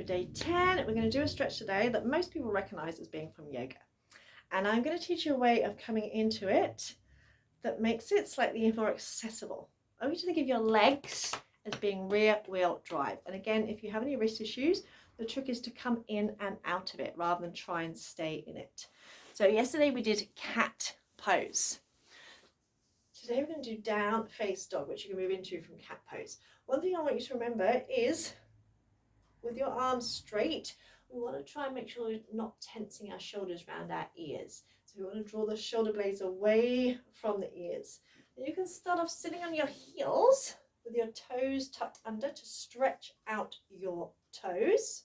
So day 10, we're going to do a stretch today that most people recognize as being from yoga. And I'm going to teach you a way of coming into it that makes it slightly more accessible. I want you to think of your legs as being rear wheel drive. And again, if you have any wrist issues, the trick is to come in and out of it rather than try and stay in it. So yesterday we did cat pose. Today we're going to do down face dog, which you can move into from cat pose. One thing I want you to remember is with your arms straight, we want to try and make sure we're not tensing our shoulders around our ears. So we want to draw the shoulder blades away from the ears. And you can start off sitting on your heels with your toes tucked under to stretch out your toes,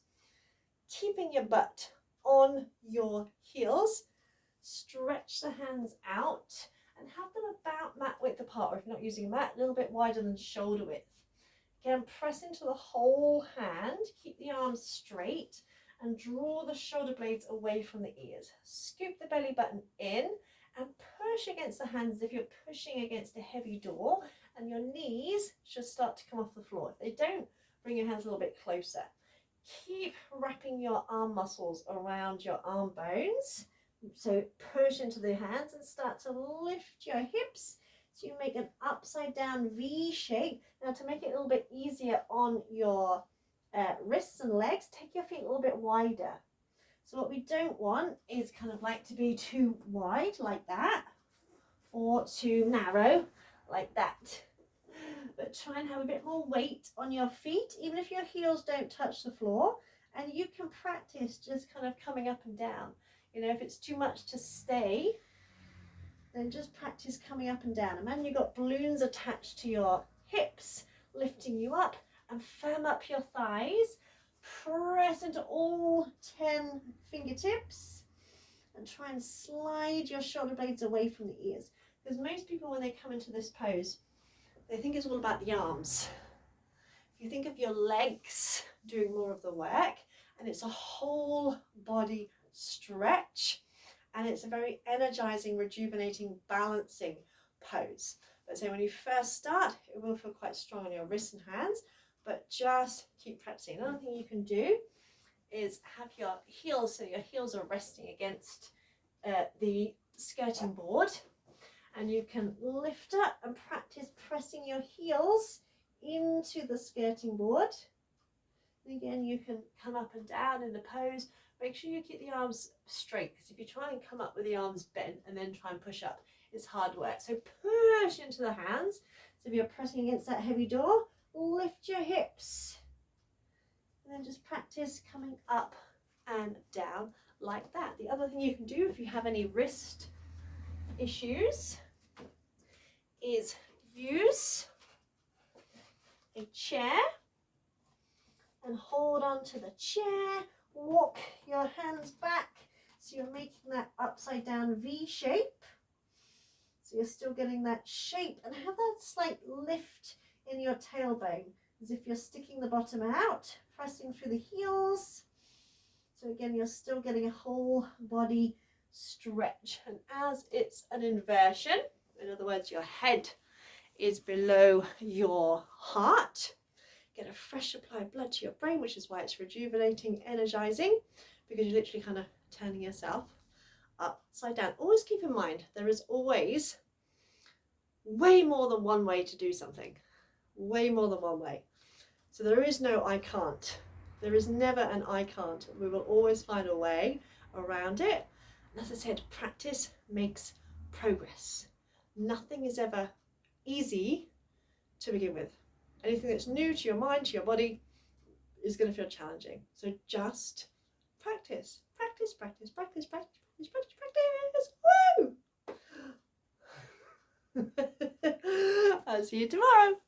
keeping your butt on your heels. Stretch the hands out and have them about mat width apart, or if you're not using a mat, a little bit wider than shoulder width. Again, press into the whole hand, keep the arms straight and draw the shoulder blades away from the ears. Scoop the belly button in and push against the hands as if you're pushing against a heavy door, and your knees should start to come off the floor. If they don't, bring your hands a little bit closer. Keep wrapping your arm muscles around your arm bones. So push into the hands and start to lift your hips. So you make an upside down V shape. Now to make it a little bit easier on your wrists and legs, take your feet a little bit wider. So what we don't want is kind of like to be too wide like that or too narrow like that. But try and have a bit more weight on your feet, even if your heels don't touch the floor. And you can practice just kind of coming up and down. You know, if it's too much to stay, then just practice coming up and down. Imagine you've got balloons attached to your hips, lifting you up, and firm up your thighs. Press into all 10 fingertips and try and slide your shoulder blades away from the ears. Because most people, when they come into this pose, they think it's all about the arms. If you think of your legs doing more of the work, and it's a whole body stretch, and it's a very energizing, rejuvenating, balancing pose. But so when you first start, it will feel quite strong on your wrists and hands, but just keep practicing. Another thing you can do is have your heels, so your heels are resting against the skirting board, and you can lift up and practice pressing your heels into the skirting board. And again, you can come up and down in the pose. Make sure you keep the arms straight, because if you try and come up with the arms bent and then try and push up, it's hard work. So push into the hands. So if you're pressing against that heavy door, lift your hips. And then just practice coming up and down like that. The other thing you can do if you have any wrist issues is use a chair and hold on to the chair. Walk your hands back so you're making that upside down V shape. So you're still getting that shape, and have that slight lift in your tailbone as if you're sticking the bottom out, pressing through the heels. So again, you're still getting a whole body stretch. And as it's an inversion, in other words, your head is below your heart, get a fresh supply of blood to your brain, which is why it's rejuvenating, energizing, because you're literally kind of turning yourself upside down. Always keep in mind, there is always way more than one way to do something. Way more than one way. So there is no I can't. There is never an I can't. We will always find a way around it. And as I said, practice makes progress. Nothing is ever easy to begin with. Anything that's new to your mind, to your body, is going to feel challenging. So just practice, practice, practice, practice, practice, practice, practice, practice. Woo! I'll see you tomorrow.